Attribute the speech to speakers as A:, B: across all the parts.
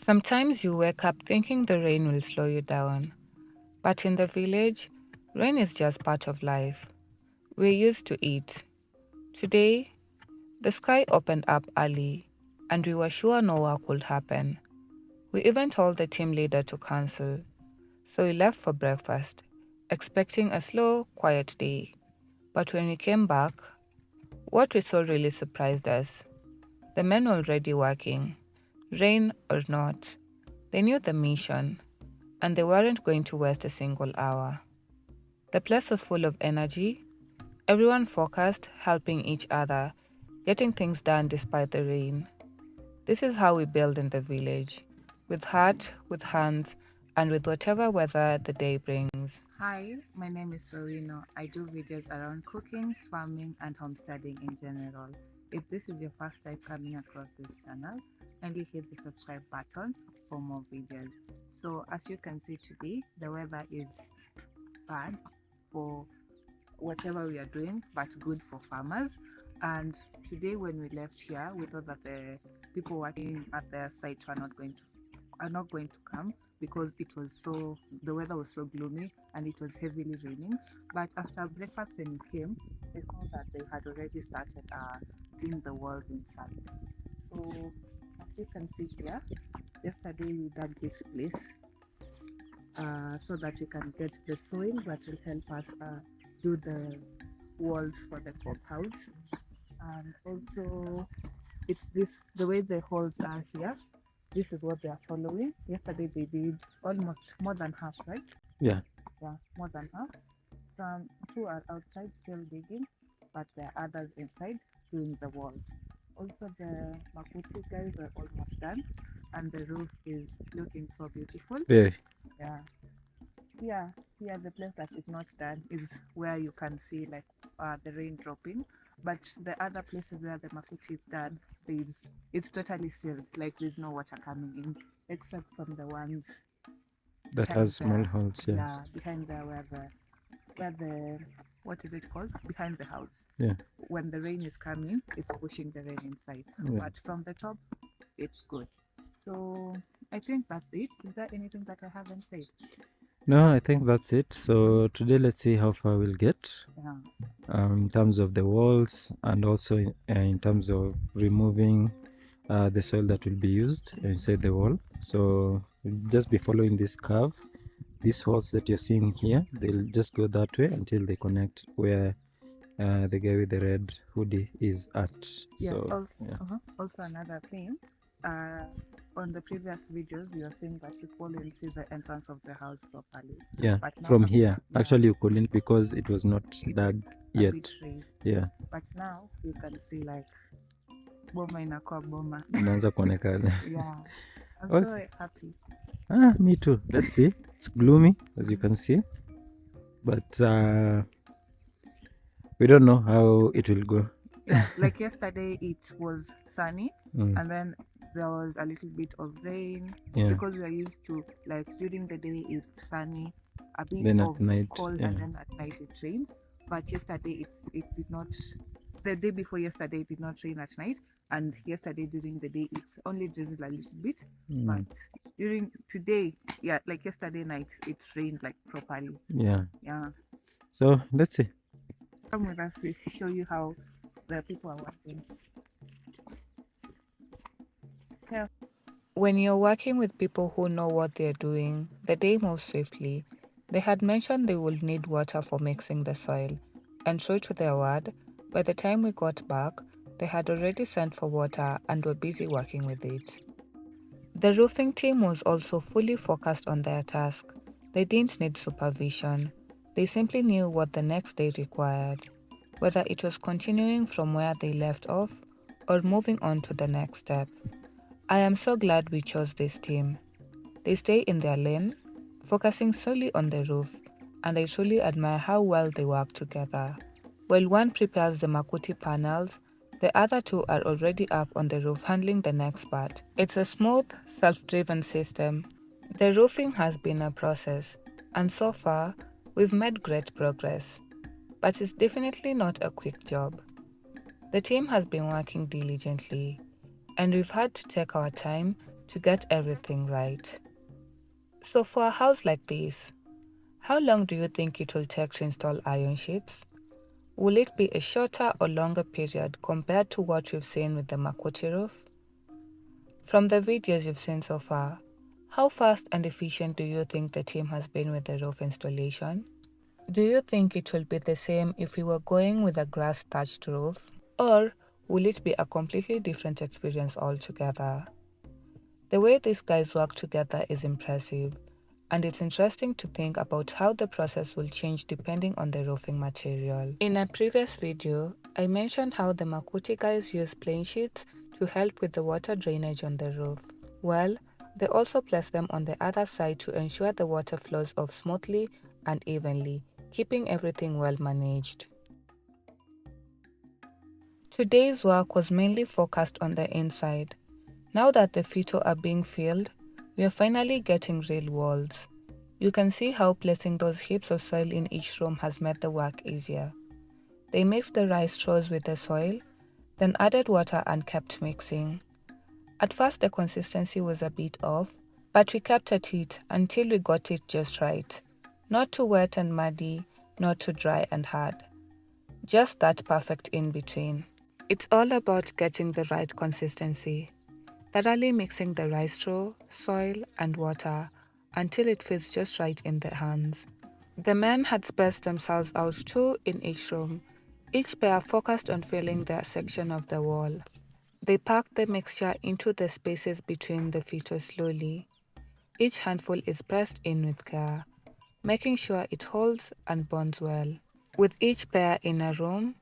A: Sometimes you wake up thinking the rain will slow you down, but in the village, rain is just part of life. We're used to it. Today, the sky opened up early, and we were sure no work would happen. We even told the team leader to cancel, so we left for breakfast, expecting a slow, quiet day. But when we came back, what we saw really surprised us. The men were already working, rain or not. They knew the mission, and they weren't going to waste a single hour. The place was full of energy, everyone focused, helping each other, getting things done despite the rain. This is how we build in the village, with heart, with hands, and with whatever weather the day brings. Hi, my name is Rowena. I do videos around cooking, farming, and homesteading in general. If this is your first time coming across this channel, kindly hit the subscribe button for more videos. So as you can see today, the weather is bad for whatever we are doing, but good for farmers. And today when we left here, we thought that the people working at the site are not going to come because the weather was so gloomy and it was heavily raining. But after breakfast when we came, they saw that they had already started doing the walls inside. So as you can see here, yesterday we dug this place so that we can get the soil that will help us do the walls for the pop house. And also, it's this the way the holes are here. This is what they are following. Yesterday they did almost more than half, right?
B: Yeah,
A: Yeah, more than half. Some two are outside still digging, but there are others inside doing the wall. Also, the makuti guys are almost done, and the roof is looking so beautiful.
B: very.
A: Yeah, yeah, yeah. The place that is not done is where you can see like the rain dropping, but the other places where the makuti is done, it's totally sealed. Like there's no water coming in except from the ones
B: That
A: behind
B: has small
A: the
B: holes. Yeah,
A: yeah behind the where the what is it called behind the house.
B: yeah,
A: When the rain is coming, it's pushing the rain inside,
B: yeah.
A: but from the top, it's good. So I think that's it. Is there anything that I haven't said?
B: No, I think that's it. So today, let's see how far we'll get
A: Yeah.
B: in terms of the walls and also in terms of removing the soil that will be used inside the wall. So we'll just be following this curve. These holes that you're seeing here, they'll just go that way until they connect where the guy with the red hoodie is at.
A: Yes,
B: So
A: also,
B: yeah,
A: also another thing, uh, on the previous videos, you were saying that people will see the entrance of the house properly.
B: yeah.
A: But now,
B: From here,
A: yeah,
B: actually, you couldn't because it was not
A: it's
B: dug
A: a
B: yet.
A: bit raised.
B: Yeah,
A: But now you can see like boma inakuwa boma.
B: inaanza kuonekana.
A: Yeah, I'm
B: Okay.
A: so happy.
B: Me too. Let's see. It's gloomy as you can see, but we don't know how it will go.
A: Yeah, like yesterday it was sunny,
B: Mm,
A: and then there was a little bit of rain
B: yeah.
A: because we are used to like during the day it's sunny, a bit
B: Then
A: of
B: at night,
A: cold,
B: yeah,
A: and then at night it rains. But yesterday it did not. The day before yesterday it did not rain at night, and yesterday during the day it's only drizzled a little bit. But
B: mm,
A: during today, yeah, like yesterday night it rained like properly.
B: yeah.
A: Yeah,
B: So let's see.
A: come with us to show you how the people are working. Yeah. When you're working with people who know what they're doing, the day moves swiftly. They had mentioned they would need water for mixing the soil, and true to their word, by the time we got back, they had already sent for water and were busy working with it. The roofing team was also fully focused on their task. They didn't need supervision. They simply knew what the next day required, whether it was continuing from where they left off or moving on to the next step. I am so glad we chose this team. They stay in their lane, focusing solely on the roof, and I truly admire how well they work together. While one prepares the Makuti panels, the other two are already up on the roof handling the next part. It's a smooth, self-driven system. The roofing has been a process, and so far, we've made great progress. But it's definitely not a quick job. The team has been working diligently, and we've had to take our time to get everything right. So, for a house like this, how long do you think it will take to install iron sheets? Will it be a shorter or longer period compared to what we've seen with the Makoti roof? From the videos you've seen so far, how fast and efficient do you think the team has been with the roof installation? Do you think it will be the same if we were going with a grass thatched roof? Or will it be a completely different experience altogether? The way these guys work together is impressive, and it's interesting to think about how the process will change depending on the roofing material. In a previous video, I mentioned how the Makuti guys use plain sheets to help with the water drainage on the roof. Well, they also place them on the other side to ensure the water flows off smoothly and evenly, keeping everything well managed. Today's work was mainly focused on the inside. Now that the feet are being filled, we are finally getting real walls. You can see how placing those heaps of soil in each room has made the work easier. They mixed the rice straws with the soil, then added water and kept mixing. At first the consistency was a bit off, but we kept at it until we got it just right. Not too wet and muddy, not too dry and hard. Just that perfect in between. It's all about getting the right consistency. Thoroughly mixing the rice straw, soil, and water until it fits just right in the hands. The men had spaced themselves out two in each room, each pair focused on filling their section of the wall. They packed the mixture into the spaces between the feet slowly. Each handful is pressed in with care, making sure it holds and bonds well. With each pair in a room,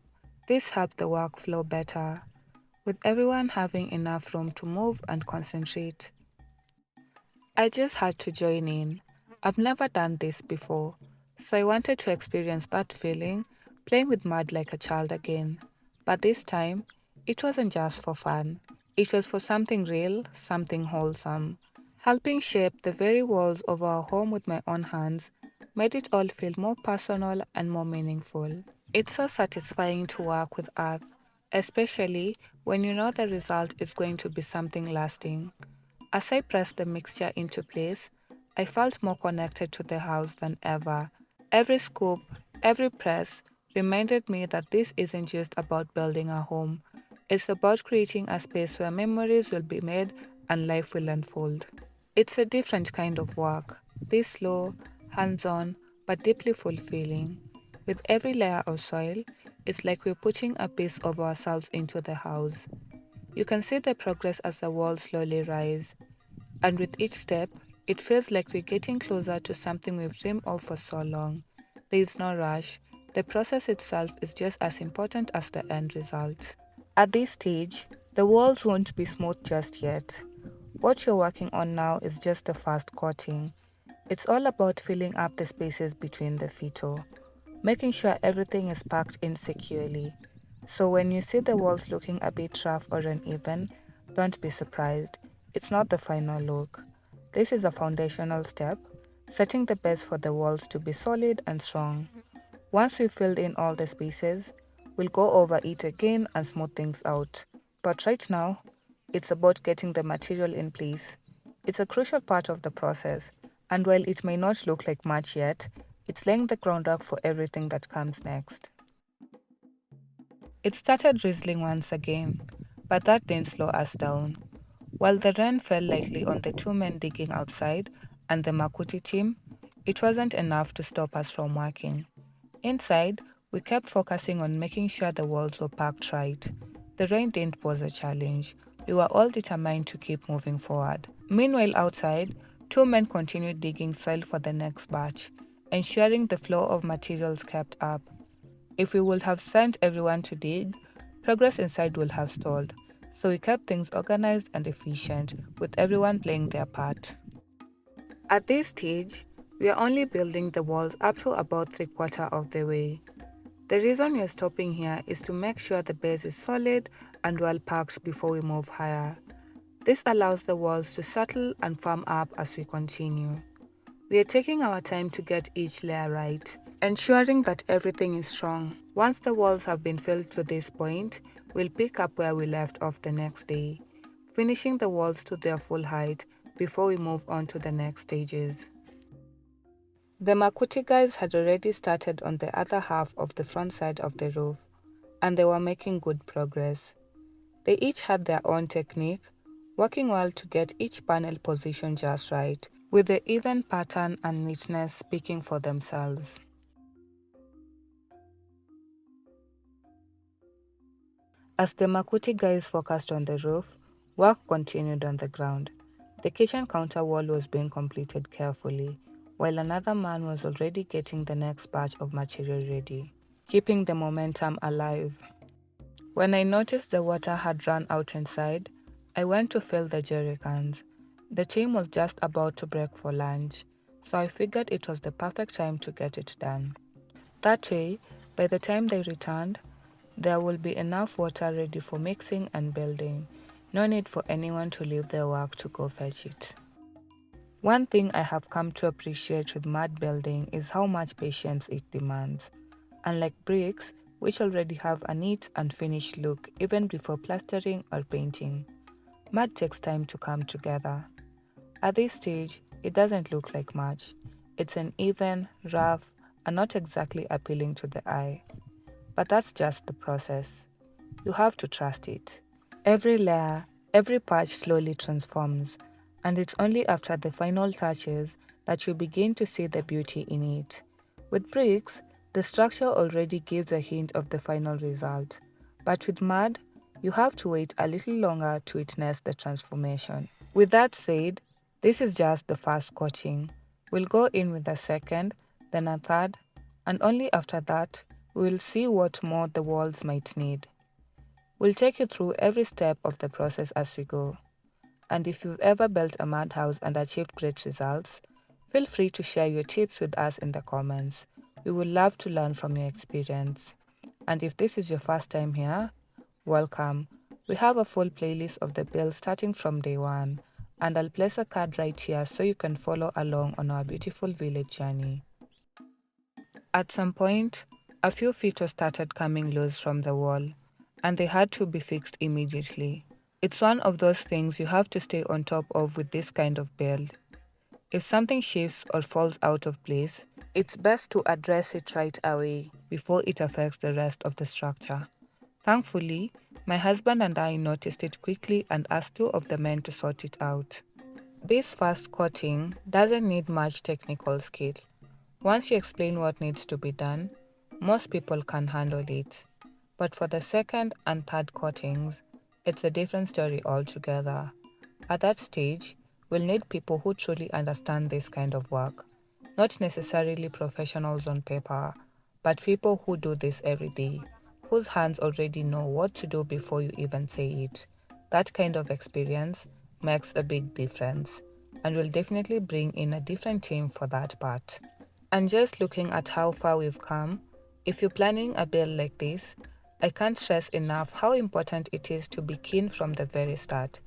A: this helped the work flow better, with everyone having enough room to move and concentrate. I just had to join in. I've never done this before, so I wanted to experience that feeling, playing with mud like a child again. But this time, it wasn't just for fun. It was for something real, something wholesome. Helping shape the very walls of our home with my own hands made it all feel more personal and more meaningful. It's so satisfying to work with art, especially when you know the result is going to be something lasting. As I pressed the mixture into place, I felt more connected to the house than ever. Every scoop, every press reminded me that this isn't just about building a home, it's about creating a space where memories will be made and life will unfold. It's a different kind of work, this slow, hands on, but deeply fulfilling. With every layer of soil, it's like we're putting a piece of ourselves into the house. You can see the progress as the walls slowly rise, and with each step, it feels like we're getting closer to something we've dreamed of for so long. There is no rush, the process itself is just as important as the end result. At this stage, the walls won't be smooth just yet. What you're working on now is just the first coating. It's all about filling up the spaces between the feet, making sure everything is packed in securely. So when you see the walls looking a bit rough or uneven, don't be surprised. It's not the final look. This is a foundational step, setting the base for the walls to be solid and strong. Once we've filled in all the spaces, we'll go over it again and smooth things out. But right now, it's about getting the material in place. It's a crucial part of the process, and while it may not look like much yet, it's laying the groundwork for everything that comes next. It started drizzling once again, but that didn't slow us down. While the rain fell lightly on the two men digging outside and the Makuti team, it wasn't enough to stop us from working. Inside, we kept focusing on making sure the walls were packed right. The rain didn't pose a challenge. We were all determined to keep moving forward. Meanwhile, outside, two men continued digging soil for the next batch, ensuring the flow of materials kept up. If we would have sent everyone to dig, progress inside would have stalled. So we kept things organized and efficient, with everyone playing their part. At this stage, we are only building the walls up to about 3/4 of the way. The reason we are stopping here is to make sure the base is solid and well packed before we move higher. This allows the walls to settle and firm up as we continue. We are taking our time to get each layer right, ensuring that everything is strong. Once the walls have been filled to this point, we'll pick up where we left off the next day, finishing the walls to their full height before we move on to the next stages. The Makuti guys had already started on the other half of the front side of the roof, and they were making good progress. They each had their own technique, working well to get each panel positioned just right, with the even pattern and neatness speaking for themselves. As the Makuti guys focused on the roof, work continued on the ground. The kitchen counter wall was being completed carefully, while another man was already getting the next batch of material ready, keeping the momentum alive. When I noticed the water had run out inside, I went to fill the jerry cans. The team was just about to break for lunch, so I figured it was the perfect time to get it done. That way, by the time they returned, there will be enough water ready for mixing and building. No need for anyone to leave their work to go fetch it. One thing I have come to appreciate with mud building is how much patience it demands. Unlike bricks, which already have a neat and finished look even before plastering or painting, mud takes time to come together. At this stage, it doesn't look like much. It's uneven, rough, and not exactly appealing to the eye. But that's just the process. You have to trust it. Every layer, every patch slowly transforms, and it's only after the final touches that you begin to see the beauty in it. With bricks, the structure already gives a hint of the final result, but with mud, you have to wait a little longer to witness the transformation. With that said, this is just the first coating. We'll go in with a second, then a third, and only after that, we'll see what more the walls might need. We'll take you through every step of the process as we go. And if you've ever built a mud house and achieved great results, feel free to share your tips with us in the comments. We would love to learn from your experience. And if this is your first time here, welcome. We have a full playlist of the build starting from day one, and I'll place a card right here so you can follow along on our beautiful village journey. At some point, a few feet started coming loose from the wall, and they had to be fixed immediately. It's one of those things you have to stay on top of with this kind of build. If something shifts or falls out of place, it's best to address it right away before it affects the rest of the structure. Thankfully, my husband and I noticed it quickly and asked two of the men to sort it out. This first coating doesn't need much technical skill. Once you explain what needs to be done, most people can handle it. But for the second and third coatings, it's a different story altogether. At that stage, we'll need people who truly understand this kind of work. Not necessarily professionals on paper, but people who do this every day, whose hands already know what to do before you even say it. That kind of experience makes a big difference, and will definitely bring in a different team for that part. And just looking at how far we've come, if you're planning a build like this, I can't stress enough how important it is to be keen from the very start,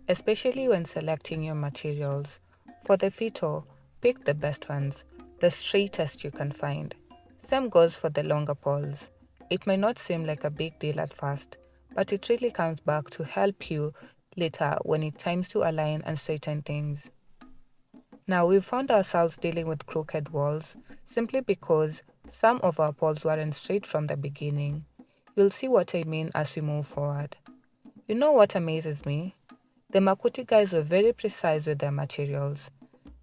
A: especially when selecting your materials. For the fito, pick the best ones, the straightest you can find. Same goes for the longer poles. It may not seem like a big deal at first, but it really comes back to help you later when it's time to align and straighten things. Now, we've found ourselves dealing with crooked walls simply because some of our poles weren't straight from the beginning. You'll see what I mean as we move forward. You know what amazes me? The Makuti guys were very precise with their materials.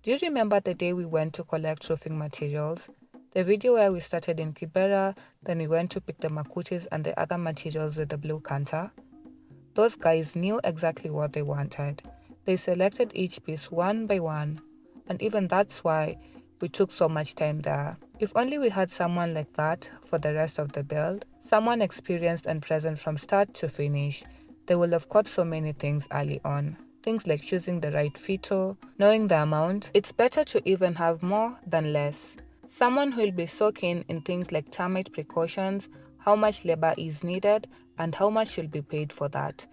A: Do you remember the day we went to collect roofing materials? The video where we started in Kibera, then we went to pick the Makutis and the other materials with the blue canter? Those guys knew exactly what they wanted. They selected each piece one by one, and even that's why we took so much time there. If only we had someone like that for the rest of the build, someone experienced and present from start to finish, they would have caught so many things early on. Things like choosing the right photo, knowing the amount. It's better to even have more than less. Someone who will be so keen in things like termite precautions, how much labor is needed, and how much you'll be paid for that.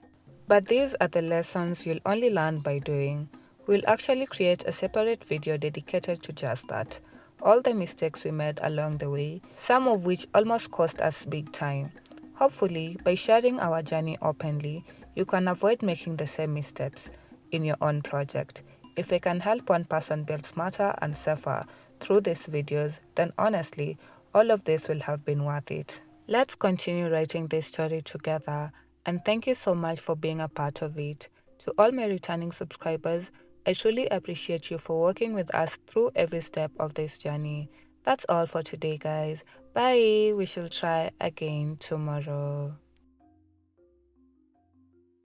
A: But these are the lessons you'll only learn by doing. We'll actually create a separate video dedicated to just that. All the mistakes we made along the way, some of which almost cost us big time. Hopefully, by sharing our journey openly, you can avoid making the same missteps in your own project. If we can help one person build smarter and safer through these videos, then honestly, all of this will have been worth it. Let's continue writing this story together, and thank you so much for being a part of it. To all my returning subscribers, I truly appreciate you for working with us through every step of this journey. That's all for today, guys. Bye. We shall try again tomorrow.